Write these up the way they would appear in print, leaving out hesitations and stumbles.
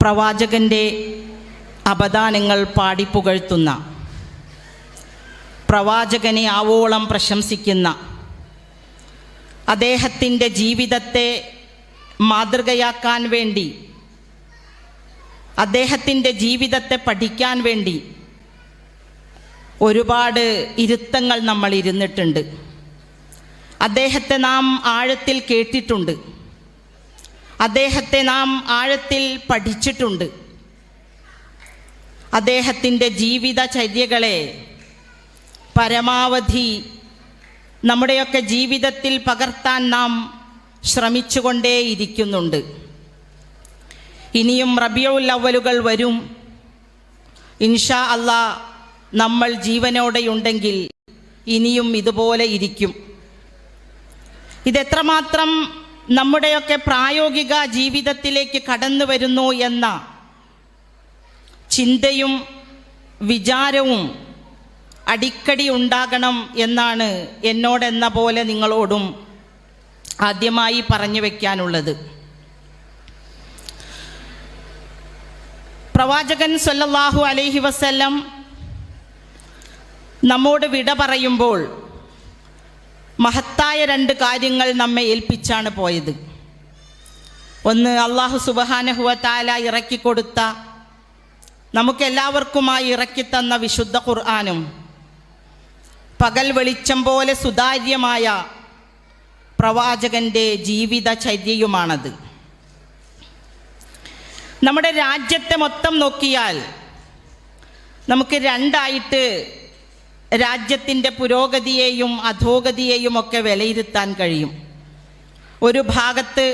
പ്രവാചകൻ്റെ അപദാനങ്ങൾ പാടിപ്പുകഴ്ത്തുന്ന, പ്രവാചകനെ ആവോളം പ്രശംസിക്കുന്ന, അദ്ദേഹത്തിൻ്റെ ജീവിതത്തെ മാതൃകയാക്കാൻ വേണ്ടി, അദ്ദേഹത്തിൻ്റെ ജീവിതത്തെ പഠിക്കാൻ വേണ്ടി ഒരുപാട് ഇരുത്തങ്ങൾ നമ്മൾ ഇരുന്നിട്ടുണ്ട്. അദ്ദേഹത്തെ നാം ആഴത്തിൽ കേട്ടിട്ടുണ്ട്, അദ്ദേഹത്തെ നാം ആഴത്തിൽ പഠിച്ചിട്ടുണ്ട്. അദ്ദേഹത്തിൻ്റെ ജീവിതചര്യകളെ പരമാവധി നമ്മുടെയൊക്കെ ജീവിതത്തിൽ പകർത്താൻ നാം ശ്രമിച്ചുകൊണ്ടേയിരിക്കുന്നുണ്ട്. ഇനിയും റബീഉൽ അവ്വലുകൾ വരും. ഇൻഷാ അല്ലാഹ് നമ്മൾ ജീവനോടെയുണ്ടെങ്കിൽ ഇനിയും ഇതുപോലെ ഇരിക്കും. ഇതെത്രമാത്രം നമ്മുടെയൊക്കെ പ്രായോഗിക ജീവിതത്തിലേക്ക് കടന്നു വരുന്നു എന്ന ചിന്തയും വിചാരവും അടിക്കടി ഉണ്ടാകണം എന്നാണ് എന്നോടെന്ന പോലെ നിങ്ങളോടും ആദ്യമായി പറഞ്ഞു വയ്ക്കാനുള്ളത്. പ്രവാചകൻ സ്വല്ലല്ലാഹു അലൈഹി വസല്ലം നമ്മോട് വിട പറയുമ്പോൾ മഹത്തായ 2 കാര്യങ്ങൾ നമ്മെ ഏൽപ്പിച്ചാണ് പോയത്. ഒന്ന്, അല്ലാഹു സുബ്ഹാനഹു വ തആല ഇറക്കിക്കൊടുത്ത, നമുക്കെല്ലാവർക്കുമായി ഇറക്കിത്തന്ന വിശുദ്ധ ഖുർആനും പകൽ വെളിച്ചം പോലെ സുതാര്യമായ പ്രവാചകൻ്റെ ജീവിതചര്യയുമാണത്. നമ്മുടെ രാജ്യത്തെ മൊത്തം നോക്കിയാൽ നമുക്ക് 2ആയിട്ട് രാജ്യത്തിൻ്റെ പുരോഗതിയെയും അധോഗതിയെയും ഒക്കെ വിലയിരുത്താൻ കഴിയും. ഒരു ഭാഗത്ത്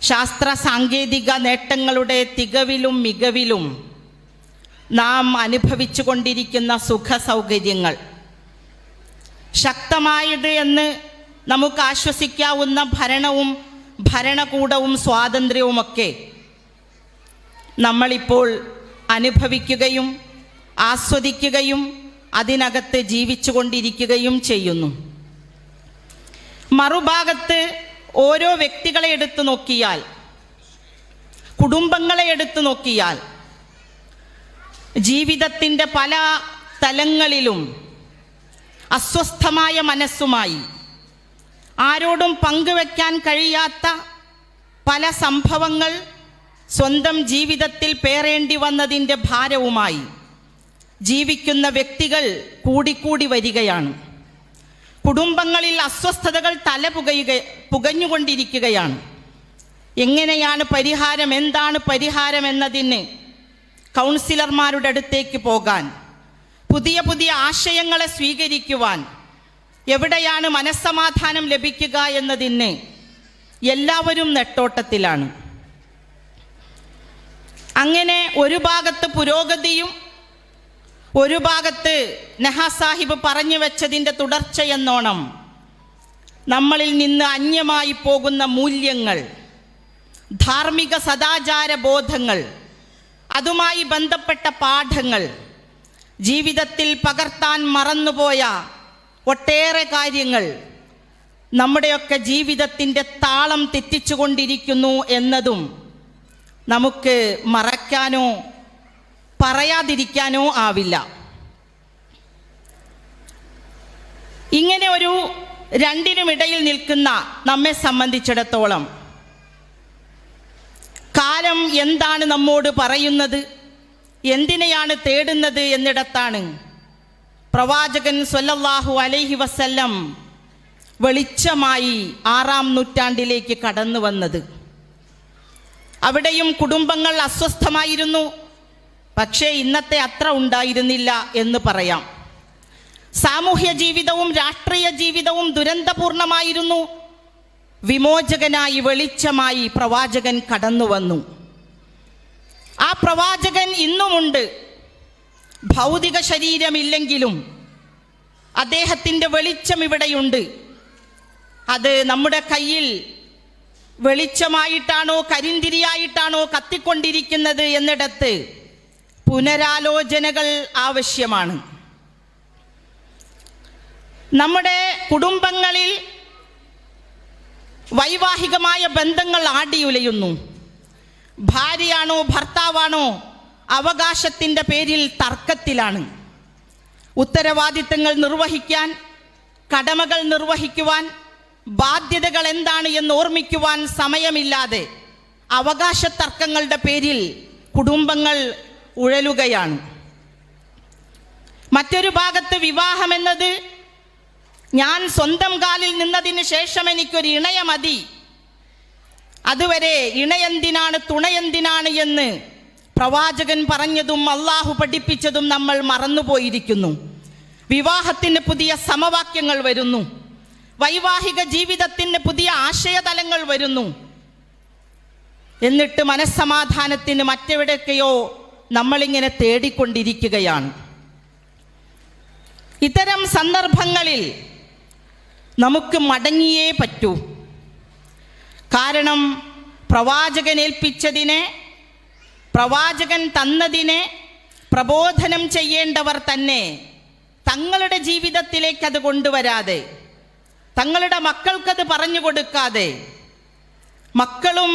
ശാസ്ത്ര സാങ്കേതിക നേട്ടങ്ങളുടെ തികവിലും മികവിലും നാം അനുഭവിച്ചു കൊണ്ടിരിക്കുന്ന സുഖ സൗകര്യങ്ങൾ, ശക്തമായത് എന്ന് നമുക്ക് ആശ്വസിക്കാവുന്ന ഭരണവും ഭരണകൂടവും സ്വാതന്ത്ര്യവുമൊക്കെ നമ്മളിപ്പോൾ അനുഭവിക്കുകയും ആസ്വദിക്കുകയും അതിനകത്ത് ജീവിച്ചു കൊണ്ടിരിക്കുകയും ചെയ്യുന്നു. മറുഭാഗത്ത് ഓരോ വ്യക്തികളെ എടുത്തു നോക്കിയാൽ, കുടുംബങ്ങളെ എടുത്തു നോക്കിയാൽ, ജീവിതത്തിൻ്റെ പല തലങ്ങളിലും അസ്വസ്ഥമായ മനസ്സുമായി, ആരോടും പങ്കുവെക്കാൻ കഴിയാത്ത പല സംഭവങ്ങൾ സ്വന്തം ജീവിതത്തിൽ പേറേണ്ടി വന്നതിൻ്റെ ഭാരവുമായി ജീവിക്കുന്ന വ്യക്തികൾ കൂടിക്കൂടി വരികയാണ്. കുടുംബങ്ങളിൽ അസ്വസ്ഥതകൾ പുകഞ്ഞുകൊണ്ടിരിക്കുകയാണ്. എങ്ങനെയാണ് പരിഹാരം, എന്താണ് പരിഹാരം എന്നതിന് കൗൺസിലർമാരുടെ അടുത്തേക്ക് പോകാൻ, പുതിയ പുതിയ ആശയങ്ങളെ സ്വീകരിക്കുവാൻ, എവിടെയാണ് മനസ്സമാധാനം ലഭിക്കുക എന്നതിന് എല്ലാവരും നെട്ടോട്ടത്തിലാണ്. അങ്ങനെ ഒരു ഭാഗത്ത് പുരോഗതിയും ഒരു ഭാഗത്ത് നഹാ സാഹിബ് പറഞ്ഞു വെച്ചതിൻ്റെ തുടർച്ചയെന്നോണം നമ്മളിൽ നിന്ന് അന്യമായി പോകുന്ന മൂല്യങ്ങൾ, ധാർമ്മിക സദാചാര ബോധങ്ങൾ, അതുമായി ബന്ധപ്പെട്ട പാഠങ്ങൾ, ജീവിതത്തിൽ പകർത്താൻ മറന്നുപോയ ഒട്ടേറെ കാര്യങ്ങൾ നമ്മുടെയൊക്കെ ജീവിതത്തിൻ്റെ താളം തെറ്റിച്ചുകൊണ്ടിരിക്കുന്നു എന്നതും നമുക്ക് മറക്കാനോ പറയാതിരിക്കാനോ ആവില്ല. ഇങ്ങനെ ഒരു രണ്ടിനുമിടയിൽ നിൽക്കുന്ന നമ്മെ സംബന്ധിച്ചിടത്തോളം കാലം എന്താണ് നമ്മോട് പറയുന്നത്, എന്തിനെയാണ് തേടുന്നത് എന്നിടത്താണ് പ്രവാചകൻ സ്വല്ലല്ലാഹു അലൈഹി വസല്ലം വെളിച്ചമായി 6-ാം നൂറ്റാണ്ടിലേക്ക് കടന്നു വന്നത്. അവിടെയും കുടുംബങ്ങൾ അസ്വസ്ഥമായിരുന്നു. പക്ഷേ ഇന്നത്തെ അത്ര ഉണ്ടായിരുന്നില്ല എന്ന് പറയാം. സാമൂഹ്യ ജീവിതവും രാഷ്ട്രീയ ജീവിതവും ദുരന്തപൂർണമായിരുന്നു. വിമോചകനായി, വെളിച്ചമായി പ്രവാചകൻ കടന്നു വന്നു. ആ പ്രവാചകൻ ഇന്നുമുണ്ട്. ഭൗതിക ശരീരമില്ലെങ്കിലും അദ്ദേഹത്തിൻ്റെ വെളിച്ചം ഇവിടെയുണ്ട്. അത് നമ്മുടെ കയ്യിൽ വെളിച്ചമായിട്ടാണോ കരിന്തിരിയായിട്ടാണോ കത്തിക്കൊണ്ടിരിക്കുന്നത് എന്നിടത്ത് പുനരാലോചനകൾ ആവശ്യമാണ്. നമ്മുടെ കുടുംബങ്ങളിൽ വൈവാഹികമായ ബന്ധങ്ങൾ ആടിയുലയുന്നു. ഭാര്യയാണോ ഭർത്താവാണോ അവകാശത്തിൻ്റെ പേരിൽ തർക്കത്തിലാണ്. ഉത്തരവാദിത്തങ്ങൾ നിർവഹിക്കാൻ, കടമകൾ നിർവഹിക്കുവാൻ, ബാധ്യതകൾ എന്താണ് എന്ന് ഓർമ്മിക്കുവാൻ സമയമില്ലാതെ അവകാശ തർക്കങ്ങളുടെ പേരിൽ കുടുംബങ്ങൾ ഉഴലുകയാണ്. മറ്റൊരു ഭാഗത്ത് വിവാഹം എന്നത് ഞാൻ സ്വന്തം കാലിൽ നിന്നതിന് ശേഷം എനിക്കൊരു ഇണയ മതി, അതുവരെ ഇണയെന്തിനാണ് തുണയെന്തിനാണ് എന്ന് പ്രവാചകൻ പറഞ്ഞതും അള്ളാഹു പഠിപ്പിച്ചതും നമ്മൾ മറന്നുപോയിരിക്കുന്നു. വിവാഹത്തിന് പുതിയ സമവാക്യങ്ങൾ വരുന്നു, വൈവാഹിക ജീവിതത്തിന് പുതിയ ആശയതലങ്ങൾ വരുന്നു. എന്നിട്ട് മനസ്സമാധാനത്തിന് മറ്റെവിടെയൊക്കെയോ നമ്മളിങ്ങനെ തേടിക്കൊണ്ടിരിക്കുകയാണ്. ഇത്തരം സന്ദർഭങ്ങളിൽ നമുക്ക് മടങ്ങിയേ പറ്റൂ. കാരണം പ്രവാചകൻ ഏൽപ്പിച്ചതിനെ, പ്രവാചകൻ തന്നതിനെ പ്രബോധനം ചെയ്യേണ്ടവർ തന്നെ തങ്ങളുടെ ജീവിതത്തിലേക്ക് അത് കൊണ്ടുവരാതെ, തങ്ങളുടെ മക്കൾക്കത് പറഞ്ഞു കൊടുക്കാതെ, മക്കളും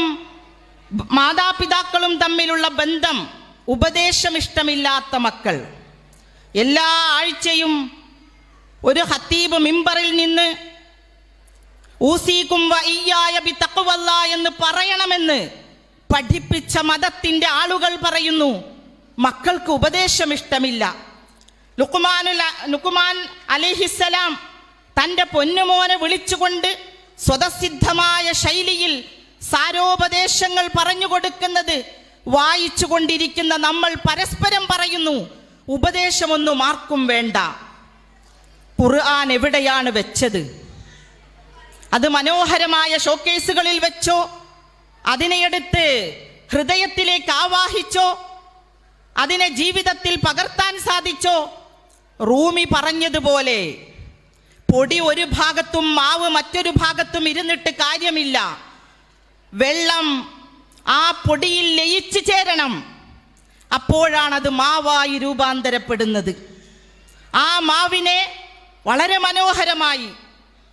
മാതാപിതാക്കളും തമ്മിലുള്ള ബന്ധം ഉപദേശം ഇഷ്ടമില്ലാത്ത മക്കൾ എല്ലാ ആഴ്ചയും ഒരു ഖത്തീബ് മിമ്പറിൽ നിന്ന് ഊസീകും വഇയ്യായ ബിതഖ്വല്ലാ എന്ന് പറയണമെന്ന് പഠിപ്പിച്ച മതത്തിൻ്റെ ആളുകൾ പറയുന്നു മക്കൾക്ക് ഉപദേശം ഇഷ്ടമില്ല. ലുഖ്മാൻ അലൈഹിസ്സലാം തൻ്റെ പൊന്നുമോനെ വിളിച്ചുകൊണ്ട് സ്വതസിദ്ധമായ ശൈലിയിൽ സാരോപദേശങ്ങൾ പറഞ്ഞു കൊടുക്കുന്നത് വായിച്ചു കൊണ്ടിരിക്കുന്ന നമ്മൾ പരസ്പരം പറയുന്നു, ഉപദേശമൊന്നും ആർക്കും വേണ്ട. ഖുർആൻ എവിടെയാണ് വെച്ചത്? അത് മനോഹരമായ ഷോക്കേസുകളിൽ വെച്ചോ, അതിനെ എടുത്ത് ഹൃദയത്തിലേക്ക് ആവാഹിച്ചോ, അതിനെ ജീവിതത്തിൽ പകർത്താൻ സാധിച്ചോ? റൂമി പറഞ്ഞതുപോലെ പൊടി ഒരു ഭാഗത്തും മാവ് മറ്റൊരു ഭാഗത്തും ഇരുന്നിട്ട് കാര്യമില്ല. വെള്ളം ആ പൊടിയിൽ ലയിച്ചു ചേരണം, അപ്പോഴാണത് മാവായി രൂപാന്തരപ്പെടുന്നത്. ആ മാവിനെ വളരെ മനോഹരമായി,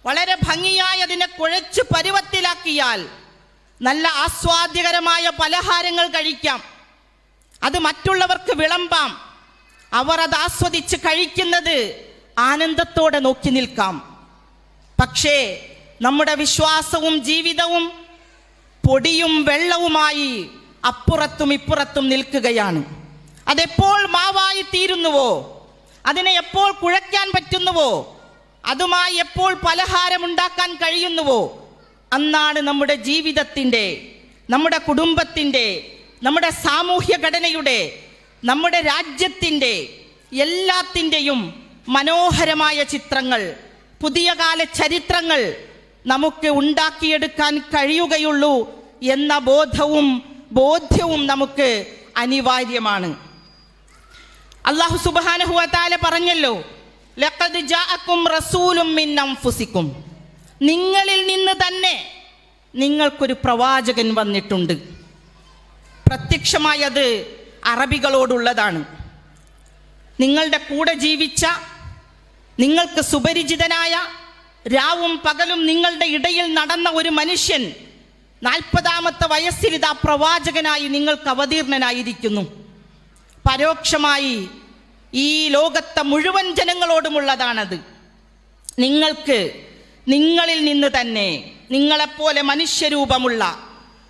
വളരെ ഭംഗിയായി അതിനെ കുഴച്ച് പരുവത്തിലാക്കിയാൽ നല്ല ആസ്വാദ്യകരമായ പലഹാരങ്ങൾ കഴിക്കാം, അത് മറ്റുള്ളവർക്ക് വിളമ്പാം, അവർ അത് ആസ്വദിച്ച് കഴിക്കുന്നത് ആനന്ദത്തോടെ നോക്കി നിൽക്കാം. പക്ഷേ നമ്മുടെ വിശ്വാസവും ജീവിതവും പൊടിയും വെള്ളവുമായി അപ്പുറത്തും ഇപ്പുറത്തും നിൽക്കുകയാണ്. അതെപ്പോൾ മാവായി തീരുന്നുവോ, അതിനെ എപ്പോൾ കുഴയ്ക്കാൻ പറ്റുന്നുവോ, അതുമായി എപ്പോൾ പലഹാരമുണ്ടാക്കാൻ കഴിയുന്നുവോ, അന്നാണ് നമ്മുടെ ജീവിതത്തിൻ്റെ, നമ്മുടെ കുടുംബത്തിൻ്റെ, നമ്മുടെ സാമൂഹ്യ ഘടനയുടെ, നമ്മുടെ രാജ്യത്തിൻ്റെ എല്ലാത്തിൻ്റെയും മനോഹരമായ ചിത്രങ്ങൾ, പുതിയ കാല ചരിത്രങ്ങൾ നമുക്ക് ഉണ്ടാക്കിയെടുക്കാൻ കഴിയുകയുള്ളൂ എന്ന ബോധ്യവും നമുക്ക് അനിവാര്യമാണ്. അല്ലാഹു സുബ്ഹാനഹു വ തആല പറഞ്ഞല്ലോ, ലഖദ് ജാഅക്കും റസൂലും മിൻ അൻഫുസിക്കും, നിങ്ങളിൽ നിന്ന് തന്നെ നിങ്ങൾക്കൊരു പ്രവാചകൻ വന്നിട്ടുണ്ട്. പ്രത്യക്ഷമായി അത് അറബികളോടുള്ളതാണ്. നിങ്ങളുടെ കൂടെ ജീവിച്ച, നിങ്ങൾക്ക് സുപരിചിതനായ, രാവും പകലും നിങ്ങളുടെ ഇടയിൽ നടന്ന ഒരു മനുഷ്യൻ 40ാമത്തെ വയസ്സിൽ ഇതാ പ്രവാചകനായി നിങ്ങൾക്ക് അവതീർണനായിരിക്കുന്നു. പരോക്ഷമായി ഈ ലോകത്തെ മുഴുവൻ ജനങ്ങളോടുമുള്ളതാണത്. നിങ്ങളിൽ നിന്ന് തന്നെ, നിങ്ങളെപ്പോലെ മനുഷ്യരൂപമുള്ള,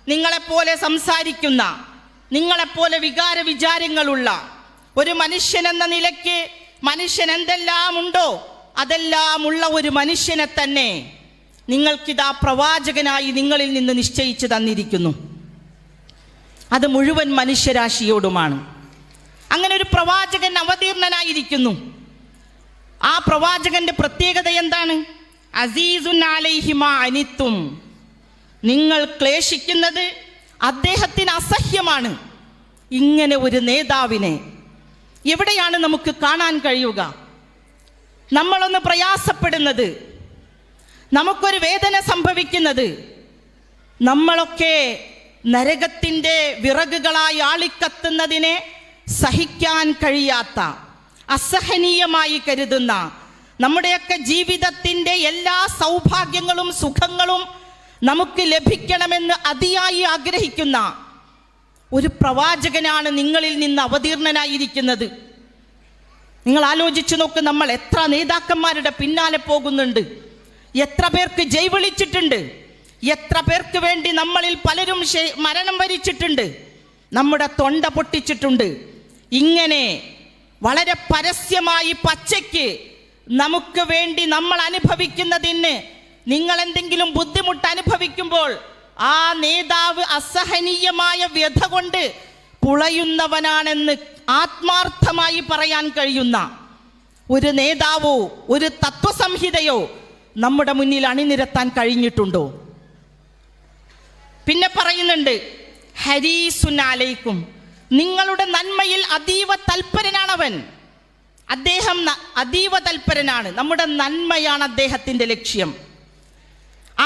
നിങ്ങളെപ്പോലെ സംസാരിക്കുന്ന, നിങ്ങളെപ്പോലെ വികാര വിചാരങ്ങളുള്ള ഒരു മനുഷ്യൻ എന്ന നിലയ്ക്ക് മനുഷ്യൻ എന്തെല്ലാം ഉണ്ടോ അതെല്ലാം ഉള്ള ഒരു മനുഷ്യനെ തന്നെ നിങ്ങൾക്കിതാ പ്രവാചകനായി നിങ്ങളിൽ നിന്ന് നിശ്ചയിച്ചു തന്നിരിക്കുന്നു. അത് മുഴുവൻ മനുഷ്യരാശിയോടുമാണ്. അങ്ങനെ ഒരു പ്രവാചകൻ അവതീർണനായിരിക്കുന്നു. ആ പ്രവാചകന്റെ പ്രത്യേകത എന്താണ്? അസീസുൻ അലൈഹി മാ അനിത്തും, നിങ്ങൾ ക്ലേശിക്കുന്നത് അദ്ദേഹത്തിന് അസഹ്യമാണ്. ഇങ്ങനെ ഒരു നേതാവിനെ എവിടെയാണ് നമുക്ക് കാണാൻ കഴിയുക? നമ്മളൊന്ന് പ്രയാസപ്പെടുന്നത്, നമുക്കൊരു വേദന സംഭവിക്കുന്നത്, നമ്മളൊക്കെ നരകത്തിൻ്റെ വിറകുകളായി ആളിക്കത്തുന്നതിനെ സഹിക്കാൻ കഴിയാത്ത, അസഹനീയമായി കരുതുന്ന, നമ്മുടെയൊക്കെ ജീവിതത്തിൻ്റെ എല്ലാ സൗഭാഗ്യങ്ങളും സുഖങ്ങളും നമുക്ക് ലഭിക്കണമെന്ന് അതിയായി ആഗ്രഹിക്കുന്ന ഒരു പ്രവാചകനാണ് നിങ്ങളിൽ നിന്ന് അവതീർണനായിരിക്കുന്നത്. നിങ്ങൾ ആലോചിച്ചു നോക്ക്, നമ്മൾ എത്ര നേതാക്കന്മാരുടെ പിന്നാലെ പോകുന്നുണ്ട്, എത്ര പേർക്ക് ജയ് വിളിച്ചിട്ടുണ്ട്, എത്ര പേർക്ക് വേണ്ടി നമ്മളിൽ പലരും മരണം വരിച്ചിട്ടുണ്ട്, നമ്മുടെ തൊണ്ട പൊട്ടിച്ചിട്ടുണ്ട്. ഇങ്ങനെ വളരെ പരസ്യമായി പച്ചയ്ക്ക് നമുക്ക് വേണ്ടി നമ്മൾ അനുഭവിക്കുന്നതിന് നിങ്ങൾ എന്തെങ്കിലും ബുദ്ധിമുട്ട് അനുഭവിക്കുമ്പോൾ ആ നേതാവ് അസഹനീയമായ വ്യഥ കൊണ്ട് പുളയുന്നവനാണെന്ന് ആത്മാർത്ഥമായി പറയാൻ കഴിയുന്ന ഒരു നേതാവോ ഒരു തത്വസംഹിതയോ നമ്മുടെ മുന്നിൽ അണിനിരത്താൻ കഴിഞ്ഞിട്ടുണ്ടോ? പിന്നെ പറയുന്നുണ്ട്, ഹരീസുൻ അലൈക്കും, നിങ്ങളുടെ നന്മയിൽ അതീവ തൽപരനാണവൻ. അദ്ദേഹം അതീവ തൽപരനാണ്. നമ്മുടെ നന്മയാണ് അദ്ദേഹത്തിൻ്റെ ലക്ഷ്യം.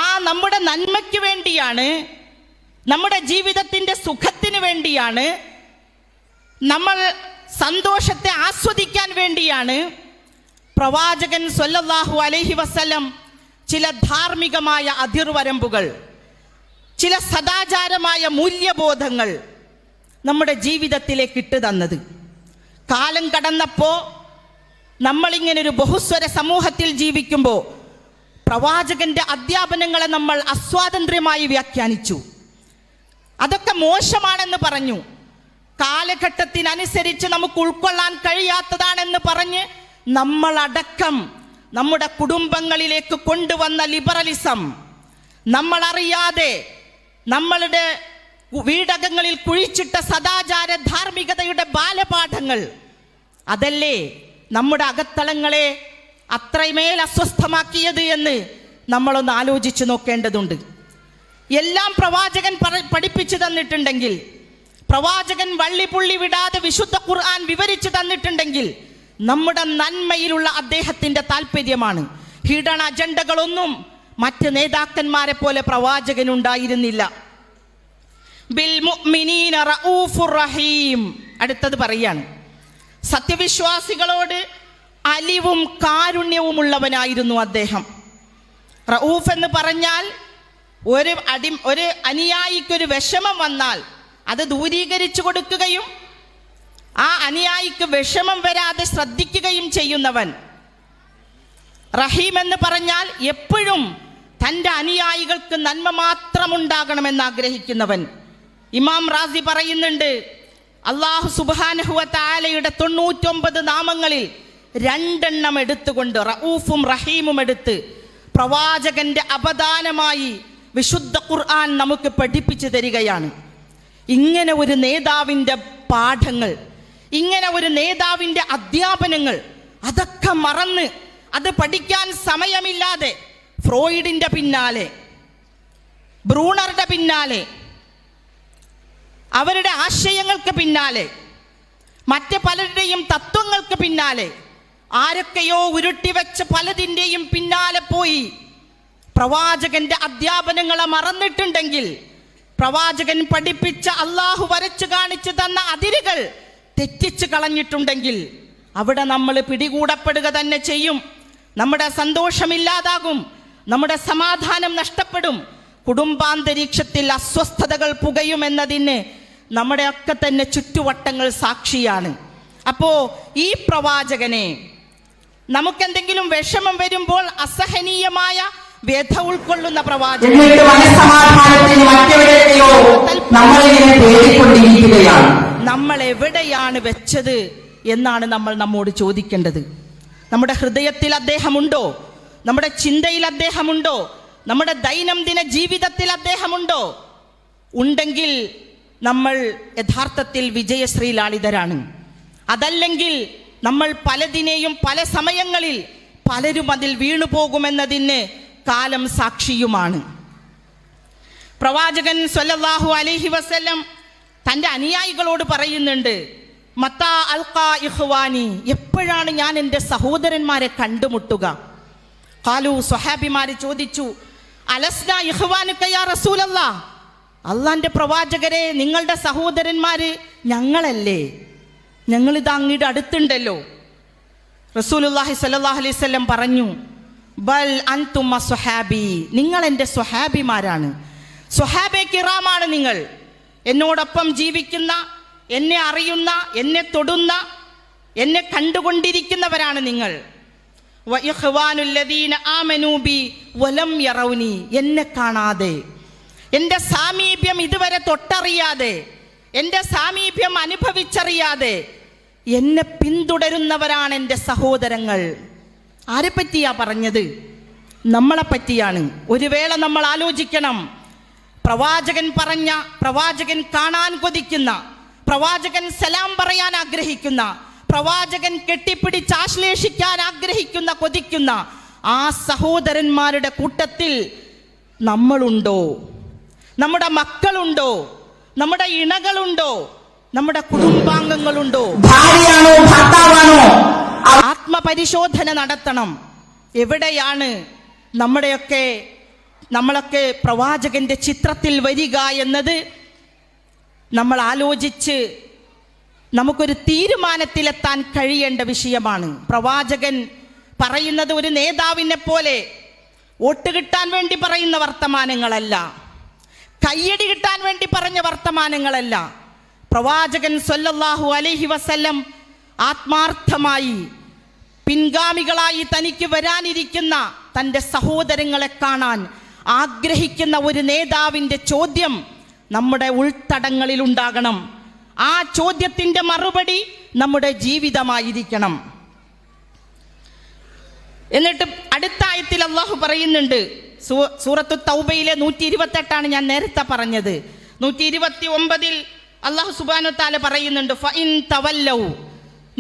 ആ നമ്മുടെ നന്മയ്ക്ക് വേണ്ടിയാണ്, നമ്മുടെ ജീവിതത്തിൻ്റെ സുഖത്തിന് വേണ്ടിയാണ്, നമ്മൾ സന്തോഷത്തെ ആസ്വദിക്കാൻ വേണ്ടിയാണ് പ്രവാചകൻ സ്വല്ലല്ലാഹു അലൈഹി വസല്ലം ചില ധാർമ്മികമായ അതിർവരമ്പുകൾ, ചില സദാചാരമായ മൂല്യബോധങ്ങൾ നമ്മുടെ ജീവിതത്തിലേക്ക് ഇട്ട് തന്നത്. കാലം കടന്നപ്പോൾ നമ്മളിങ്ങനൊരു ബഹുസ്വര സമൂഹത്തിൽ ജീവിക്കുമ്പോൾ പ്രവാചകന്റെ അധ്യാപനങ്ങളെ നമ്മൾ അസ്വാതന്ത്ര്യമായി വ്യാഖ്യാനിച്ചു. അതൊക്കെ മോശമാണെന്ന് പറഞ്ഞു. കാലഘട്ടത്തിനനുസരിച്ച് നമുക്ക് ഉൾക്കൊള്ളാൻ കഴിയാത്തതാണെന്ന് പറഞ്ഞ് നമ്മളടക്കം നമ്മുടെ കുടുംബങ്ങളിലേക്ക് കൊണ്ടുവന്ന ലിബറലിസം, നമ്മളറിയാതെ നമ്മളുടെ വീടകങ്ങളിൽ കുഴിച്ചിട്ട സദാചാര ധാർമ്മികതയുടെ ബാലപാഠങ്ങൾ, അതല്ലേ നമ്മുടെ അകത്തളങ്ങളെ അത്രമേൽ അസ്വസ്ഥമാക്കിയത് എന്ന് നമ്മളൊന്ന് ആലോചിച്ച് നോക്കേണ്ടതുണ്ട്. എല്ലാം പ്രവാചകൻ പഠിപ്പിച്ചു തന്നിട്ടുണ്ടെങ്കിൽ, പ്രവാചകൻ വള്ളിപുള്ളി വിടാതെ വിശുദ്ധ ഖുർആൻ വിവരിച്ചു തന്നിട്ടുണ്ടെങ്കിൽ നമ്മുടെ നന്മയിലുള്ള അദ്ദേഹത്തിൻ്റെ താല്പര്യമാണ്. ഹിഡൻ അജണ്ടകളൊന്നും മറ്റ് നേതാക്കന്മാരെ പോലെ പ്രവാചകനുണ്ടായിരുന്നില്ല. ബിൽ മുഅ്മിനീന റഊഫുർ റഹീം. അടുത്തത് പറയാണ്, സത്യവിശ്വാസികളോട് അലിവും കാരുണ്യവുമുള്ളവനായിരുന്നു അദ്ദേഹം. റഊഫ് എന്ന് പറഞ്ഞാൽ ഒരു അനുയായിക്കൊരു വിഷമം വന്നാൽ അത് ദൂരീകരിച്ചു കൊടുക്കുകയും ആ അനുയായിക്ക് വിഷമം വരാതെ ശ്രദ്ധിക്കുകയും ചെയ്യുന്നവൻ. റഹീം എന്ന് പറഞ്ഞാൽ എപ്പോഴും തൻ്റെ അനുയായികൾക്ക് നന്മ മാത്രമുണ്ടാകണമെന്ന് ആഗ്രഹിക്കുന്നവൻ. ഇമാം റാസി പറയുന്നുണ്ട്, അല്ലാഹു സുബ്ഹാനഹു വ തആലയുടെ 99 നാമങ്ങളിൽ 2 എണ്ണം എടുത്തുകൊണ്ട് റഊഫും റഹീമും എടുത്ത് പ്രവാചകന്റെ അപദാനമായി വിശുദ്ധ ഖുർആൻ നമുക്ക് പഠിപ്പിച്ചു തരികയാണ്. ഇങ്ങനെ ഒരു നേതാവിൻ്റെ പാഠങ്ങൾ, ഇങ്ങനെ ഒരു നേതാവിൻ്റെ അധ്യാപനങ്ങൾ അതൊക്കെ മറന്ന്, അത് പഠിക്കാൻ സമയമില്ലാതെ ഫ്രോയിഡിൻ്റെ പിന്നാലെ, ബ്രൂണറുടെ പിന്നാലെ, അവരുടെ ആശയങ്ങൾക്ക് പിന്നാലെ, മറ്റ് പലരുടെയും തത്വങ്ങൾക്ക് പിന്നാലെ, ആരൊക്കെയോ ഉരുട്ടിവെച്ച പലതിൻ്റെയും പിന്നാലെ പോയി പ്രവാചകന്റെ അധ്യാപനങ്ങളെ മറന്നിട്ടുണ്ടെങ്കിൽ, പ്രവാചകൻ പഠിപ്പിച്ച അള്ളാഹു വരച്ചു കാണിച്ചു തന്ന അതിരുകൾ തെറ്റിച്ചു കളഞ്ഞിട്ടുണ്ടെങ്കിൽ അവിടെ നമ്മൾ പിടികൂടപ്പെടുക തന്നെ ചെയ്യും. നമ്മുടെ സന്തോഷമില്ലാതാകും, നമ്മുടെ സമാധാനം നഷ്ടപ്പെടും, കുടുംബാന്തരീക്ഷത്തിൽ അസ്വസ്ഥതകൾ പുകയുമെന്നതിന് നമ്മുടെ ഒക്കെ തന്നെ ചുറ്റുവട്ടങ്ങൾ സാക്ഷിയാണ്. അപ്പോ ഈ പ്രവാചകനെ നമുക്കെന്തെങ്കിലും വിഷമം വരുമ്പോൾ അസഹനീയമായ വ്യഥ ഉൾക്കൊള്ളുന്ന പ്രവാചകൻ നമ്മൾ എവിടെയാണ് വെച്ചത് എന്നാണ് നമ്മൾ നമ്മോട് ചോദിക്കേണ്ടത്. നമ്മുടെ ഹൃദയത്തിൽ അദ്ദേഹമുണ്ടോ? നമ്മുടെ ചിന്തയിൽ അദ്ദേഹമുണ്ടോ? നമ്മുടെ ദൈനംദിന ജീവിതത്തിൽ അദ്ദേഹമുണ്ടോ? ഉണ്ടെങ്കിൽ നമ്മൾ യഥാർത്ഥത്തിൽ വിജയശ്രീലാളിതരാണ്. അതല്ലെങ്കിൽ നമ്മൾ പലതിനെയും പല സമയങ്ങളിൽ പലരും അതിൽ വീണുപോകുമെന്നതിന് കാലം സാക്ഷിയുമാണ്. പ്രവാചകൻ സ്വല്ലല്ലാഹു അലൈഹി വസല്ലം തൻ്റെ അനുയായികളോട് പറയുന്നുണ്ട്, മത്താ അൽഖാ ഇഖ്വാനി, എപ്പോഴാണ് ഞാൻ എൻ്റെ സഹോദരന്മാരെ കണ്ടുമുട്ടുക? ഖാലു, സ്വഹാബിമാര് ചോദിച്ചു, അലസ്നാ ഇഖ്വാനുക യാ റസൂലല്ലാഹ്, അള്ളാന്റെ പ്രവാചകരെ, നിങ്ങളുടെ സഹോദരന്മാര് ഞങ്ങളല്ലേ? ഞങ്ങളിത് അങ്ങയുടെ അടുത്തുണ്ടല്ലോ. റസൂലുള്ളാഹി സ്വല്ലല്ലാഹു അലൈഹി വസല്ലം പറഞ്ഞു, ബൽ അൻതും സ്വഹാബി, നിങ്ങൾ എൻ്റെ സ്വഹാബിമാരാണ്, സ്വഹാബെ കിറാമാണ് നിങ്ങൾ. എന്നോടൊപ്പം ജീവിക്കുന്ന, എന്നെ അറിയുന്ന, എന്നെ തൊടുന്ന, എന്നെ കണ്ടുകൊണ്ടിരിക്കുന്നവരാണ് നിങ്ങൾ. എന്നെ കാണാതെ, എൻ്റെ സാമീപ്യം ഇതുവരെ തൊട്ടറിയാതെ, എൻ്റെ സാമീപ്യം അനുഭവിച്ചറിയാതെ എന്നെ പിന്തുടരുന്നവരാണ് എൻ്റെ സഹോദരങ്ങൾ. ആരെ പറ്റിയാ പറഞ്ഞത്? നമ്മളെ പറ്റിയാണ്. ഒരു വേള നമ്മൾ ആലോചിക്കണം. പ്രവാചകൻ പറഞ്ഞ, പ്രവാചകൻ കാണാൻ കൊതിക്കുന്ന, പ്രവാചകൻ സലാം പറയാൻ ആഗ്രഹിക്കുന്ന, പ്രവാചകൻ കെട്ടിപ്പിടിച്ച് ആശ്ലേഷിക്കാൻ ആഗ്രഹിക്കുന്ന, കൊതിക്കുന്ന ആ സഹോദരന്മാരുടെ കൂട്ടത്തിൽ നമ്മളുണ്ടോ? നമ്മുടെ മക്കളുണ്ടോ? നമ്മുടെ ഇണകളുണ്ടോ? നമ്മുടെ കുടുംബാംഗങ്ങളുണ്ടോ? ഭാര്യയാണോ ഭർത്താവാണോ? ആത്മപരിശോധന നടത്തണം. എവിടെയാണ് നമ്മളൊക്കെ പ്രവാചകന്റെ ചിത്രത്തിൽ വരിക എന്നത് നമ്മൾ ആലോചിച്ച് നമുക്കൊരു തീരുമാനത്തിലെത്താൻ കഴിയേണ്ട വിഷയമാണ്. പ്രവാചകൻ പറയുന്നത് ഒരു നേതാവിനെ പോലെ വോട്ട് കിട്ടാൻ വേണ്ടി പറയുന്ന വർത്തമാനങ്ങളല്ല, കയ്യടി കിട്ടാൻ വേണ്ടി പറഞ്ഞ വർത്തമാനങ്ങളല്ല. പ്രവാചകൻ സ്വല്ലല്ലാഹു അലൈഹി വസല്ലം ആത്മാർത്ഥമായി പിൻഗാമികളായി തനിക്ക് വരാനിരിക്കുന്ന തൻ്റെ സഹോദരങ്ങളെ കാണാൻ ആഗ്രഹിക്കുന്ന ഒരു നേതാവിൻ്റെ ചോദ്യം നമ്മുടെ ഉൾത്തടങ്ങളിൽ ഉണ്ടാകണം. ആ ചോദ്യത്തിൻ്റെ മറുപടി നമ്മുടെ ജീവിതമായിരിക്കണം. എന്നിട്ട് അടുത്ത ആയത്തിൽ അള്ളാഹു പറയുന്നുണ്ട്, സൂറത്തു തൗബയിലെ 128 ഞാൻ നേരത്തെ പറഞ്ഞത്. 129 അള്ളാഹു സുബ്ഹാനഹു വ തആല പറയുന്നുണ്ട്, ഫഇൻ തവല്ലൗ,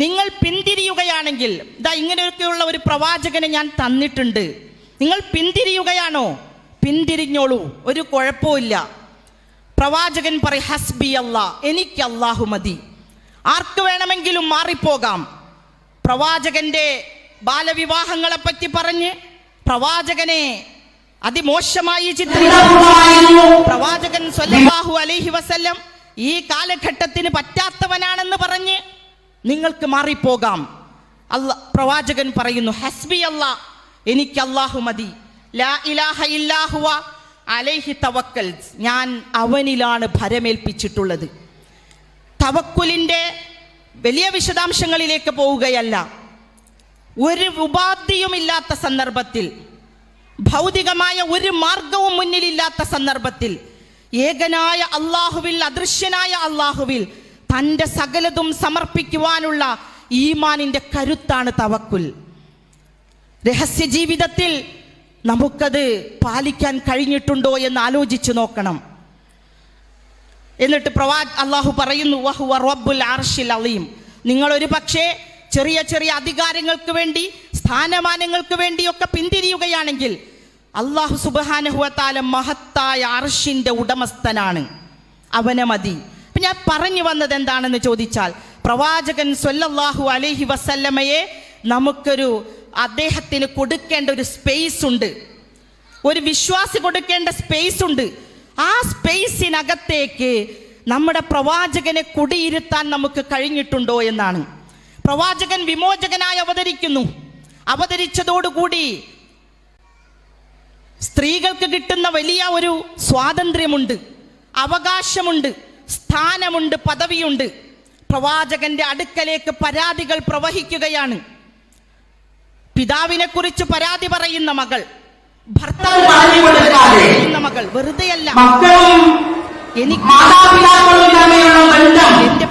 നിങ്ങൾ പിന്തിരിയുകയാണെങ്കിൽ, ഇതാ ഇങ്ങനെയൊക്കെയുള്ള ഒരു പ്രവാചകനെ ഞാൻ തന്നിട്ടുണ്ട്, നിങ്ങൾ പിന്തിരിയുകയാണോ? പിന്തിരിഞ്ഞോളൂ, ഒരു കുഴപ്പമില്ല. പ്രവാചകൻ പറയും, ഹസ്ബി അല്ലാ, എനിക്ക് അല്ലാഹു മതി. ആർക്ക് വേണമെങ്കിലും മാറിപ്പോകാം. പ്രവാചകന്റെ ബാലവിവാഹങ്ങളെ പറ്റി പറഞ്ഞ് പ്രവാചകനെ അതിമോശമായി ചിത്രീകരിച്ചു. പ്രവാചകൻ സ്വല്ലല്ലാഹു അലൈഹി വസല്ലം ഈ കാലഘട്ടത്തിന് പറ്റാത്തവനാണെന്ന് പറഞ്ഞ് നിങ്ങൾക്ക് മാറിപ്പോകാം. പ്രവാചകൻ പറയുന്നു, ഹസ്ബി അല്ലാ, എനിക്ക് അല്ലാഹു മതി. ലാ ഇലാഹ ഇല്ലാ ഹുവ അലൈഹി തവക്കൽ, ഞാൻ അവനിലാണ് ഭരമേൽപ്പിച്ചിട്ടുള്ളത്. തവക്കുലിൻ്റെ വലിയ വിശദാംശങ്ങളിലേക്ക് പോവുകയല്ല. ഒരു ഉപാധിയുമില്ലാത്ത സന്ദർഭത്തിൽ, ഭൗതികമായ ഒരു മാർഗവും മുന്നിലില്ലാത്ത സന്ദർഭത്തിൽ ഏകനായ അള്ളാഹുവിൽ, അദൃശ്യനായ അള്ളാഹുവിൽ തൻ്റെ സകലതും സമർപ്പിക്കുവാനുള്ള ഈമാനിൻ്റെ കരുത്താണ് തവക്കുൽ. രഹസ്യ ജീവിതത്തിൽ നമുക്കത് പാലിക്കാൻ കഴിഞ്ഞിട്ടുണ്ടോ എന്ന് ആലോചിച്ച് നോക്കണം. എന്നിട്ട് അള്ളാഹു പറയുന്നു, വഹുവ റബ്ബുൽ അർശിൽ അളീം, നിങ്ങളൊരു പക്ഷേ ചെറിയ ചെറിയ അധികാരങ്ങൾക്ക് വേണ്ടി, സ്ഥാനമാനങ്ങൾക്ക് വേണ്ടിയൊക്കെ പിന്തിരിയുകയാണെങ്കിൽ അള്ളാഹു സുബ്ഹാനഹു വ തആല മഹത്തായ അർശിന്റെ ഉടമസ്ഥനാണ്, അവനെ മതി. അപ്പം ഞാൻ പറഞ്ഞു വന്നത് എന്താണെന്ന് ചോദിച്ചാൽ, പ്രവാചകൻ സ്വല്ലല്ലാഹു അലൈഹി വസല്ലമയെ നമുക്കൊരു, അദ്ദേഹത്തിന് കൊടുക്കേണ്ട ഒരു സ്പേസ് ഉണ്ട്, ഒരു വിശ്വാസി കൊടുക്കേണ്ട സ്പേസ് ഉണ്ട്. ആ സ്പേസിനകത്തേക്ക് നമ്മുടെ പ്രവാചകനെ കുടിയിരുത്താൻ നമുക്ക് കഴിഞ്ഞിട്ടുണ്ടോ എന്നാണ്. പ്രവാചകൻ വിമോചകനായി അവതരിക്കുന്നു. അവതരിച്ചതോടുകൂടി സ്ത്രീകൾക്ക് കിട്ടുന്ന വലിയ ഒരു സ്വാതന്ത്ര്യമുണ്ട്, അവകാശമുണ്ട്, സ്ഥാനമുണ്ട്, പദവിയുണ്ട്. പ്രവാചകന്റെ അടുക്കലേക്ക് പരാതികൾ പ്രവഹിക്കുകയാണ്. പിതാവിനെ കുറിച്ച് പരാതി പറയുന്ന മകൾ, ഭർത്താവ് പറയുന്ന മകൾ, വെറുതെയല്ല, എനിക്ക് എന്റെ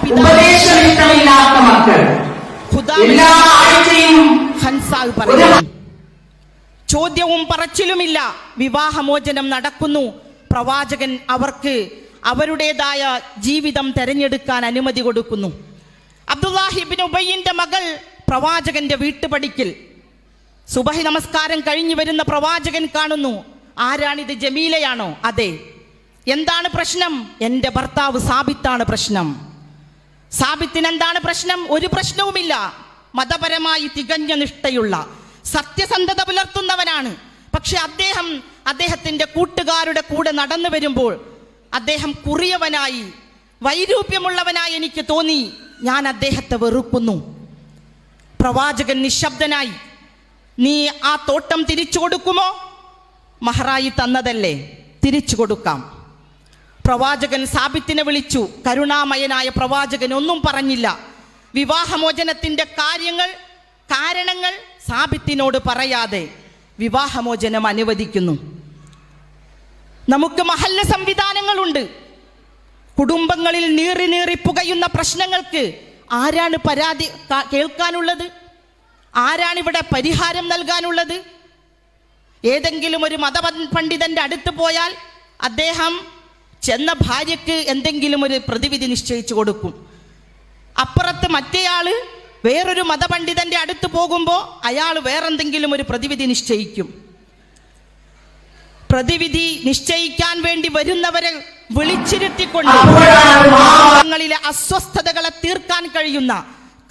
ഹൻസാവ് പറയുന്നു. ചോദ്യവും പറച്ചിലുമില്ല, വിവാഹമോചനം നടക്കുന്നു. പ്രവാചകൻ അവർക്ക് അവരുടേതായ ജീവിതം തെരഞ്ഞെടുക്കാൻ അനുമതി കൊടുക്കുന്നു. അബ്ദുല്ലാഹി ഇബ്നു ഉബയ്യിന്റെ മകൾ പ്രവാചകന്റെ വീട്ടുപടിക്കൽ സുബഹി നമസ്കാരം കഴിഞ്ഞു വരുന്ന പ്രവാചകൻ കാണുന്നു. ആരാണിത്? ജമീലയാണോ? അതെ. എന്താണ് പ്രശ്നം? എൻ്റെ ഭർത്താവ് സാബിത്താണ് പ്രശ്നം. സാബിത്തിന് എന്താണ് പ്രശ്നം? ഒരു പ്രശ്നവുമില്ല. മതപരമായി തികഞ്ഞ നിഷ്ഠയുള്ള, സത്യസന്ധത പുലർത്തുന്നവനാണ്. പക്ഷെ അദ്ദേഹത്തിൻ്റെ കൂട്ടുകാരുടെ കൂടെ നടന്നു വരുമ്പോൾ അദ്ദേഹം കുറിയവനായി, വൈരൂപ്യമുള്ളവനായി എനിക്ക് തോന്നി. ഞാൻ അദ്ദേഹത്തെ വെറുക്കുന്നു. പ്രവാചകൻ നിശബ്ദനായി. നീ ആ തോട്ടം തിരിച്ചു കൊടുക്കുമോ? മഹറായി തന്നതല്ലേ, തിരിച്ചു കൊടുക്കാം. പ്രവാചകൻ സാബിത്തിനെ വിളിച്ചു. കരുണാമയനായ പ്രവാചകൻ ഒന്നും പറഞ്ഞില്ല. വിവാഹമോചനത്തിൻ്റെ കാരണങ്ങൾ സാബിത്തിനോട് പറയാതെ വിവാഹമോചനം അനുവദിക്കുന്നു. നമുക്ക് മഹല്ല സംവിധാനങ്ങളുണ്ട്. കുടുംബങ്ങളിൽ നീറി പുകയുന്ന പ്രശ്നങ്ങൾക്ക് ആരാണ് പരാതി കേൾക്കാനുള്ളത്? ആരാണിവിടെ പരിഹാരം നൽകാനുള്ളത്? ഏതെങ്കിലും ഒരു മതപണ്ഡിതന്റെ അടുത്ത് പോയാൽ അദ്ദേഹം ചെന്ന ഭാര്യയ്ക്ക് എന്തെങ്കിലും ഒരു പ്രതിവിധി നിശ്ചയിച്ചു കൊടുക്കും. അപ്പുറത്ത് മറ്റേയാള് വേറൊരു മതപണ്ഡിതന്റെ അടുത്ത് പോകുമ്പോൾ അയാൾ വേറെന്തെങ്കിലും ഒരു പ്രതിവിധി നിശ്ചയിക്കും. പ്രതിവിധി നിശ്ചയിക്കാൻ വേണ്ടി വരുന്നവരെ വിളിച്ചിരുത്തിക്കൊണ്ട് ങ്ങളിലെ അസ്വസ്ഥതകളെ തീർക്കാൻ കഴിയുന്ന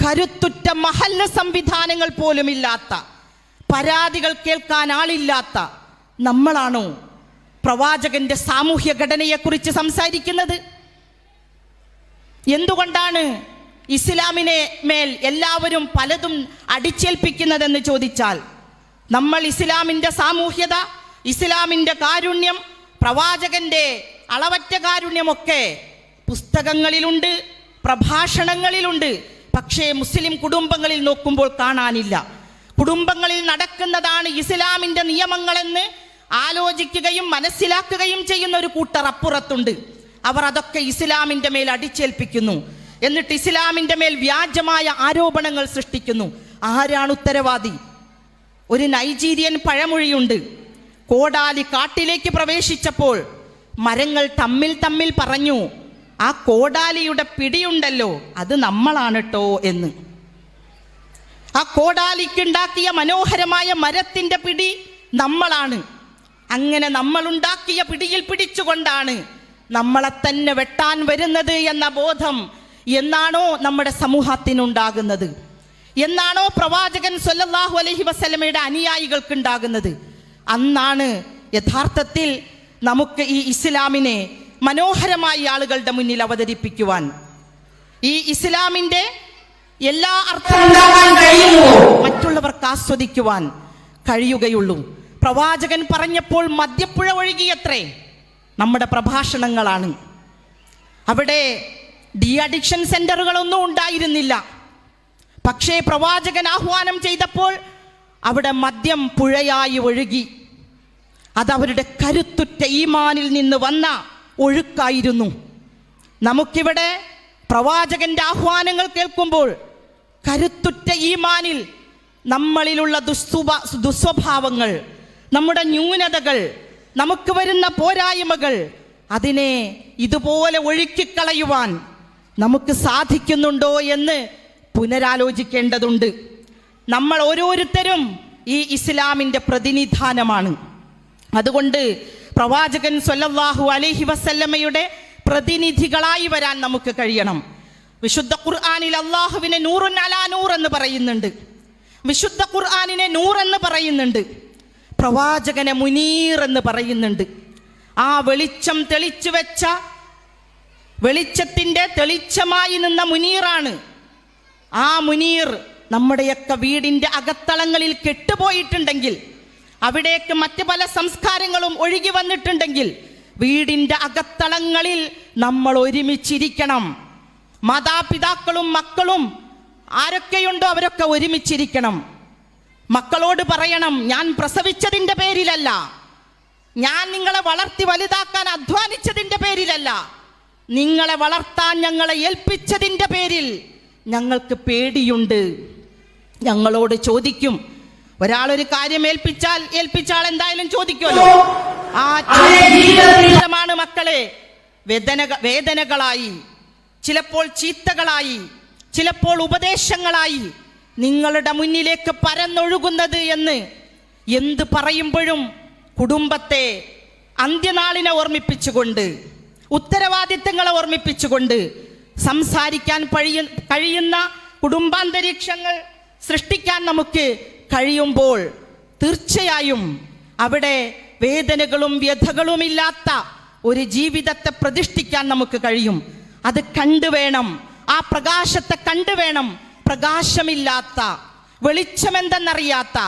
കരുത്തുറ്റ മഹല്ല സംവിധാനങ്ങൾ പോലും ഇല്ലാത്ത, പരാതികൾ കേൾക്കാൻ ആളില്ലാത്ത നമ്മളാണോ പ്രവാചകന്റെ സാമൂഹ്യ ഘടനയെക്കുറിച്ച് സംസാരിക്കുന്നത്? എന്തുകൊണ്ടാണ് ഇസ്ലാമിനെ മേൽ എല്ലാവരും പലതും അടിച്ചേൽപ്പിക്കുന്നതെന്ന് ചോദിച്ചാൽ, നമ്മൾ ഇസ്ലാമിന്റെ സാമൂഹ്യത, ഇസ്ലാമിന്റെ കാരുണ്യം, പ്രവാചകന്റെ അളവറ്റ കാരുണ്യമൊക്കെ പുസ്തകങ്ങളിലുണ്ട്, പ്രഭാഷണങ്ങളിലുണ്ട്. പക്ഷേ മുസ്ലിം കുടുംബങ്ങളിൽ നോക്കുമ്പോൾ കാണാനില്ല. കുടുംബങ്ങളിൽ നടക്കുന്നതാണ് ഇസ്ലാമിന്റെ നിയമങ്ങളെന്ന് ആലോചിക്കുകയും മനസ്സിലാക്കുകയും ചെയ്യുന്ന ഒരു കൂട്ടർ അപ്പുറത്തുണ്ട്. അവർ അതൊക്കെ ഇസ്ലാമിന്റെ മേൽ അടിച്ചേൽപ്പിക്കുന്നു. എന്നിട്ട് ഇസ്ലാമിന്റെ മേൽ വ്യാജമായ ആരോപണങ്ങൾ സൃഷ്ടിക്കുന്നു. ആരാണ് ഉത്തരവാദി? ഒരു നൈജീരിയൻ പഴമൊഴിയുണ്ട്. കോടാലി കാട്ടിലേക്ക് പ്രവേശിച്ചപ്പോൾ മരങ്ങൾ തമ്മിൽ പറഞ്ഞു, ആ കോടാലിയുടെ പിടിയുണ്ടല്ലോ അത് നമ്മളാണ് ട്ടോ എന്ന്. ആ കോടാലിക്കുണ്ടാക്കിയ മനോഹരമായ മരത്തിന്റെ പിടി നമ്മളാണ്. അങ്ങനെ നമ്മളുണ്ടാക്കിയ പിടിയിൽ പിടിച്ചുകൊണ്ടാണ് നമ്മളെ തന്നെ വെട്ടാൻ വരുന്നത് എന്ന ബോധം എന്നാണോ നമ്മുടെ സമൂഹത്തിനുണ്ടാകുന്നത്? എന്നാണോ പ്രവാചകൻ സ്വല്ലല്ലാഹു അലൈഹി വസല്ലമയുടെ അനുയായികൾക്ക് ഉണ്ടാകുന്നത്? അന്നാണ് യഥാർത്ഥത്തിൽ നമുക്ക് ഈ ഇസ്ലാമിനെ മനോഹരമായി ആളുകളുടെ മുന്നിൽ അവതരിപ്പിക്കുവാൻ, ഈ ഇസ്ലാമിന്റെ എല്ലാ അർത്ഥങ്ങളും മറ്റുള്ളവർക്ക് ആസ്വദിക്കുവാൻ കഴിയുകയുള്ളൂ. പ്രവാചകൻ പറഞ്ഞപ്പോൾ മദ്യപ്പുഴ ഒഴുകിയത്രേ നമ്മുടെ പ്രഭാഷണങ്ങളാണ്. അവിടെ ഡി അഡിക്ഷൻ സെന്ററുകളൊന്നും ഉണ്ടായിരുന്നില്ല. പക്ഷേ പ്രവാചകൻ ആഹ്വാനം ചെയ്തപ്പോൾ അവിടെ മദ്യം പുഴയായി ഒഴുകി. അതവരുടെ കരുത്തുറ്റ ഈമാനിൽ നിന്ന് വന്ന ഒഴുക്കായിരുന്നു. നമുക്കിവിടെ പ്രവാചകന്റെ ആഹ്വാനങ്ങൾ കേൾക്കുമ്പോൾ കരുത്തുറ്റ ഈമാനിൽ നമ്മളിലുള്ള ദുസ്വഭാവങ്ങൾ, നമ്മുടെ ന്യൂനതകൾ, നമുക്ക് വരുന്ന പോരായ്മകൾ, അതിനെ ഇതുപോലെ ഒഴുക്കിക്കളയുവാൻ നമുക്ക് സാധിക്കുന്നുണ്ടോ എന്ന് പുനരാലോചിക്കേണ്ടതുണ്ട്. നമ്മൾ ഓരോരുത്തരും ഈ ഇസ്ലാമിന്റെ പ്രതിനിധാനമാണ്. അതുകൊണ്ട് പ്രവാചകൻ സ്വല്ലല്ലാഹു അലൈഹി വസല്ലമയുടെ പ്രതിനിധികളായി വരാൻ നമുക്ക് കഴിയണം. വിശുദ്ധ ഖുർആനിൽ അല്ലാഹുവിനെ നൂറുൻ അലാ നൂർ എന്ന് പറയുന്നുണ്ട്. വിശുദ്ധ ഖുർആനിനെ നൂർ എന്ന് പറയുന്നുണ്ട്. പ്രവാചകനെ മുനീർ എന്ന് പറയുന്നുണ്ട്. ആ വെളിച്ചം തെളിച്ചു വെച്ച, വെളിച്ചത്തിന്റെ തെളിച്ചമായി നിന്ന മുനീറാണ്. ആ മുനീർ നമ്മുടെയൊക്കെ വീടിന്റെ അകത്തളങ്ങളിൽ കെട്ടുപോയിട്ടുണ്ടെങ്കിൽ, അവിടേക്ക് മറ്റ് പല സംസ്കാരങ്ങളും ഒഴുകി വന്നിട്ടുണ്ടെങ്കിൽ, വീടിന്റെ അകത്തളങ്ങളിൽ നമ്മൾ ഒരുമിച്ചിരിക്കണം. മാതാപിതാക്കളും മക്കളും ആരൊക്കെയുണ്ടോ അവരൊക്കെ ഒരുമിച്ചിരിക്കണം. മക്കളോട് പറയണം, ഞാൻ പ്രസവിച്ചതിൻ്റെ പേരിലല്ല, ഞാൻ നിങ്ങളെ വളർത്തി വലുതാക്കാൻ അധ്വാനിച്ചതിൻ്റെ പേരിലല്ല, നിങ്ങളെ വളർത്താൻ ഞങ്ങളെ ഏൽപ്പിച്ചതിൻ്റെ പേരിൽ ഞങ്ങൾക്ക് പേടിയുണ്ട്. ഞങ്ങളോട് ചോദിക്കും. ഒരാളൊരു കാര്യം ഏൽപ്പിച്ചാൽ എന്തായാലും ചോദിക്കുമല്ലോ. ആ ജീവിതമാണ് മക്കളെ വേദനകളായി, ചിലപ്പോൾ ചീത്തകളായി, ചിലപ്പോൾ ഉപദേശങ്ങളായി നിങ്ങളുടെ മുന്നിലേക്ക് പരന്നൊഴുകുന്നത് എന്ന് എന്ത് പറയുമ്പോഴും കുടുംബത്തെ അന്ത്യനാളിനെ ഓർമ്മിപ്പിച്ചുകൊണ്ട്, ഉത്തരവാദിത്തങ്ങളെ ഓർമ്മിപ്പിച്ചുകൊണ്ട് സംസാരിക്കാൻ കഴിയുന്ന കുടുംബാന്തരീക്ഷങ്ങൾ സൃഷ്ടിക്കാൻ നമുക്ക് കഴിയുമ്പോൾ തീർച്ചയായും അവിടെ വേദനകളും വ്യഥകളുമില്ലാത്ത ഒരു ജീവിതത്തെ പ്രതിഷ്ഠിക്കാൻ നമുക്ക് കഴിയും. അത് കണ്ടുവേണം, ആ പ്രകാശത്തെ കണ്ടുവേണം പ്രകാശമില്ലാത്ത, വെളിച്ചമെന്തെന്നറിയാത്ത,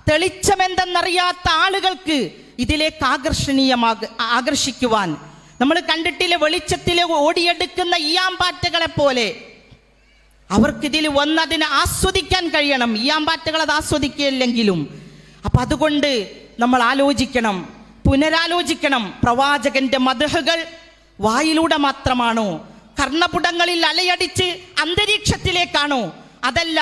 തെളിച്ചമെന്തെന്നറിയാത്ത ആളുകൾക്ക് ഇതിലേക്ക് ആകർഷിക്കുവാൻ. നമ്മൾ കണ്ടിട്ടില്ലേ വെളിച്ചത്തിലെ ഓടിയെടുക്കുന്ന ഈയാമ്പാറ്റകളെ പോലെ. അവർക്കിതിൽ വന്നതിനെ ആസ്വദിക്കാൻ കഴിയണം. ഈയാമ്പാറ്റകൾ അത് ആസ്വദിക്കില്ലെങ്കിലും. അപ്പൊ അതുകൊണ്ട് നമ്മൾ ആലോചിക്കണം, പുനരാലോചിക്കണം. പ്രവാചകന്റെ മദ്ഹുകൾ വായിലൂടെ മാത്രമാണോ? കർണപുടങ്ങളിൽ അലയടിച്ച് അന്തരീക്ഷത്തിലേക്കാണോ? അതല്ല,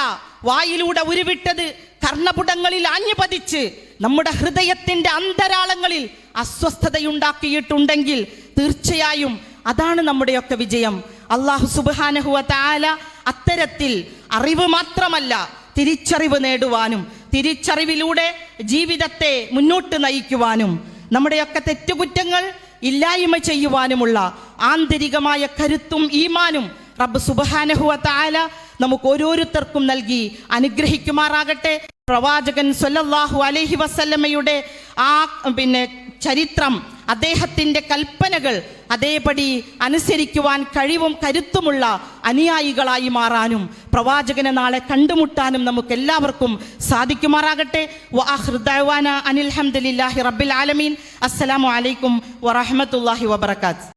വായിലൂടെ ഉരുവിട്ടത് കർണപുടങ്ങളിൽ ആഞ്ഞുപതിച്ച് നമ്മുടെ ഹൃദയത്തിന്റെ അന്തരാളങ്ങളിൽ അസ്വസ്ഥതയുണ്ടാക്കിയിട്ടുണ്ടെങ്കിൽ തീർച്ചയായും അതാണ് നമ്മുടെയൊക്കെ വിജയം. അല്ലാഹു സുബ്ഹാനഹു വ തആല അത്തരത്തിൽ അറിവ് മാത്രമല്ല തിരിച്ചറിവ് നേടുവാനും തിരിച്ചറിവിലൂടെ ജീവിതത്തെ മുന്നോട്ട് നയിക്കുവാനും നമ്മുടെയൊക്കെ തെറ്റുകുറ്റങ്ങൾ ഇല്ലായ്മ ചെയ്യുവാനുമുള്ള ആന്തരികമായ കരുത്തും ഈമാനും റബ്ബ് സുബ്ഹാനഹു വ തആല നമുക്ക് ഓരോരുത്തർക്കും നൽകി അനുഗ്രഹിക്കുമാറാകട്ടെ. പ്രവാചകൻ സ്വല്ലല്ലാഹു അലൈഹി വസല്ലമയുടെ ആ ചരിത്രം, അദ്ദേഹത്തിൻ്റെ കൽപ്പനകൾ അതേപടി അനുസരിക്കുവാൻ കഴിവും കരുത്തുമുള്ള അനുയായികളായി മാറാനും പ്രവാചകനെ നാളെ കണ്ടുമുട്ടാനും നമുക്ക് എല്ലാവർക്കും സാധിക്കുമാറാകട്ടെ. വആഖിറു ദഅവാന അനിൽ ഹംദുലില്ലാഹി റബ്ബിൽ ആലമീൻ. അസ്സലാമു അലൈക്കും വറഹ്മത്തുള്ളാഹി വബറകാതുഹു.